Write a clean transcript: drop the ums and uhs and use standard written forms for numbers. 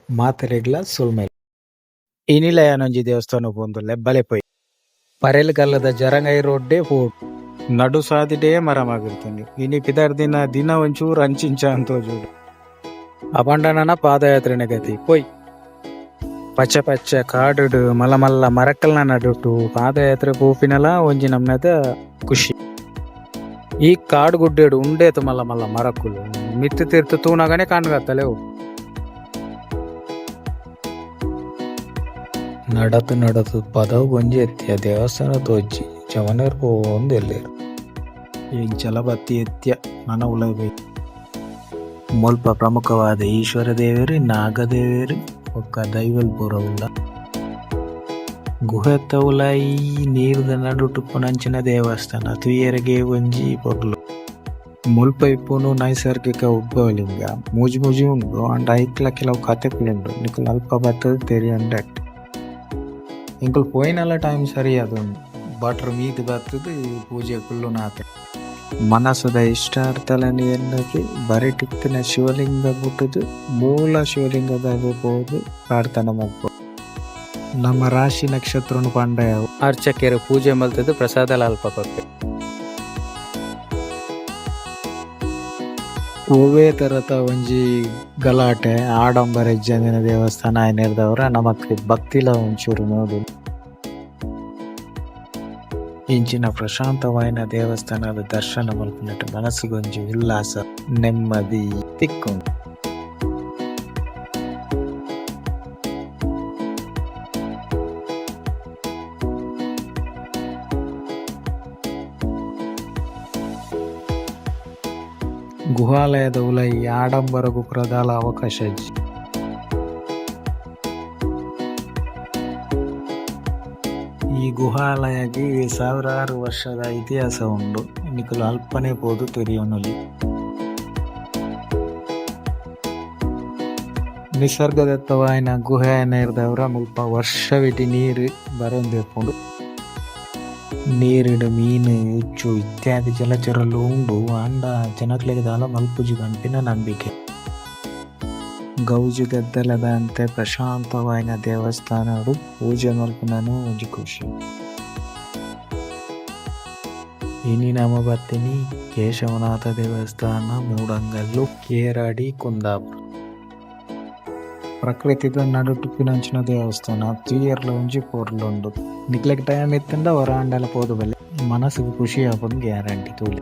ಮಾತೆರೆಗ್ಲ ಸುಲ್ಮೇಲೆ ಇನಿಲಯನೊಂಜಿ ದೇವಸ್ಥಾನ ಪೋಂದುಲ್ಲೆ ಬಲೆಪೊಯ್ ಪರೆಲ್ ಜರಂಗೈ ರೋಡ್ಡೇ ಪೋಡು ನಡು ಸಾದಿಡೇ ಮರಮಾಗಿರ್ತಂಗೆ ಇನಿ ಪಿದರ್ ದಿನ ಒಂಚೂರು ಅಂಚಿಂಚ ಅಂತೋಜುಡು ಅಪಂಡನನ ಪಾದಯಾತ್ರೆನೆ ಗತಿ ಪೊಯ್ ಪಚ್ಚ ಪಚ್ಚ ಕಾಡುಡು ಮಲ್ಲ ಮಲ್ಲ ಮರಕ್ಕಲ್ನ ನಡುಟು ಪಾದಯಾತ್ರೆ ಪೋಪಿನಲ ಒಂಜಿ ನಮ್ನದ ಖುಷಿ. ಈ ಕಾಡು ಗುಡ್ಡೆಡು ಉಂಡೇತು ಮಲ್ಲ ಮಲ್ಲ ಮರಕ್ಕುಲು ಮಿತ್ತು ತೀರ್ತು ತೂನಗನೆ ಕಾಣ್ಗತ್ತಲೆ ನಡತು ಪದವು ಗೊಂಜಿ ಎತ್ತಿಯ ದೇವಸ್ಥಾನ ತೋಜಿ ಚವನರ್ ಪೋಂದು ಎಲ್ಲೇರು ಈಗ ಜಲಬತ್ತಿ ಎತ್ತಿಯ ಮನ ಉಲಬೇಕು ಮುಲ್ಪ ಪ್ರಮುಖವಾದ ಈಶ್ವರ ದೇವೇರಿ ನಾಗದೇವೇರಿ ಒಕ್ಕ ದೈವಲ್ ಪೂರವುಲ್ಲ ಗುಹೆತ್ತ ಉಲಾಯಿ ನೀರದ ನಡುಟು ಪುನಂಚಿನ ದೇವಸ್ಥಾನ ತುಯ್ಯರಿಗೆ ಒಂಜಿ ಪೊರ್ಲು ಮುಲ್ಪ ಇಪ್ಪುನು ನೈಸರ್ಗಿಕ ಉದ್ಭವಲಿಂಗ ಮೂಜಿ ಉಂಡು ಅಂಡ್ ಐಕ್ಲ ಕೆಲವು ಕಥೆಗಳುಂಡು ನಿಕುಲು ಅಲ್ಪ ಬತ್ತದ ತೆರಿಯಂಡ ಇಂಕುಲು ಪೋಯಿನಲ್ಲ ಟೈಮ್ ಸರಿ ಅದೊಂದು ಬಾಟ್ರ್ ಮೀದು ಬತ್ತದು ಪೂಜೆ ಕುಳ್ಳು ನಾತೆ ಮನಸ್ಸದ ಇಷ್ಟಾರ್ಥಲನಿ ಎನ್ನಕ್ಕೆ ಬರಿಟಿತ್ತಿನ ಶಿವಲಿಂಗ ಬಿಟ್ಟದು ಮೂಲ ಶಿವಲಿಂಗದಾಗ ಹೋದು ಪ್ರಾರ್ಥನೆ ಮಾಡ್ಬೋದು. ನಮ್ಮ ರಾಶಿ ನಕ್ಷತ್ರನು ಪಂಡಯ ಅರ್ಚಕರು ಪೂಜೆ ಮಲ್ತದ್ದು ಪ್ರಸಾದ ಅಲ್ಪ ಕೊಟ್ಟೆ ಓವೇ ತರತ ಒಂಜಿ ಗಲಾಟೆ ಆಡಂಬರ ಜನ ದೇವಸ್ಥಾನ ಏನಿರ್ದವ್ರ ನಮಕ್ ಭಕ್ತಿಲ ಒಂಚೂರು ನೋಡು ಇಂಚಿನ ಪ್ರಶಾಂತವಾಯಿನ ದೇವಸ್ಥಾನದ ದರ್ಶನ ಮಲ್ಪಿನಟ್ಟು ಮನಸ್ಸಿಗೊಂಜಿ ಉಲ್ಲಾಸ ನೆಮ್ಮದಿ ತಿಕ್ಕೊಂಡು ಗುಹಾಲಯದ ಉಲೈ ಆಡಂಬರ ಗುಪ್ರದಾಲ ಅವಕಾಶ ಇಜ್ಜಿ ಈ ಗುಹಾಲಯಗೆ ಸಾವಿರಾರು ವರ್ಷದ ಇತಿಹಾಸ ಉಂಡು ನಿಕುಲು ಅಲ್ಪನೆ ಪೋದು ತೆರಿಯೋನುಲಿ ನಿಸರ್ಗದತ್ತವಾಯಿನ ಗುಹೆ ನೇರ್ದವರ ಮುಲ್ಪ ವರ್ಷವಿಟಿ ನೀರು ಬರಂದಿರ್ಕೊಂಡು ನೀರಿಡು ಮೀನು ಹೆಚ್ಚು ಇತ್ಯಾದಿ ಜಲಚರಲು ಉಂಡು ಅಂಡ ಜನಕ್ಲೆಗೆ ದಾಲ ಮಲ್ಪುಜಿ ಗಂಪಿನ ನಂಬಿಕೆ ಗೌಜು ಗದ್ದಲದಂತೆ ಪ್ರಶಾಂತವಾಯಿನ ದೇವಸ್ಥಾನಡು ಪೂಜೆ ಮಲ್ಪನೂ ಒಂಜಿ ಖುಷಿ. ಇನಿ ನಮ ಬರ್ತೀನಿ ಕೇಶವನಾಥ ದೇವಸ್ಥಾನ ಮೂಡಂಗಲ್ಲು ಕೇರಾಡಿ ಕುಂದಾಪುರ ಪ್ರಕೃತಿದ ನಡುಟುಪ್ಪಿನಂಚಿನ ದೇವಸ್ಥಾನ ತುಯ್ಯರ್ಲ ಒಂಜಿ ಪೋರ್ಲುಂಡು ನಿಕ್ಲೆಗ್ ಟೈಮ್ ಎತ್ತಂಡ ಹೊರಾಂಡಲ ಪೋದು ಬಲ್ಲೆ ಮನಸ್ಸಿಗೆ ಖುಷಿ ಆಪದು ಗ್ಯಾರಂಟಿ ತೂಲೆ.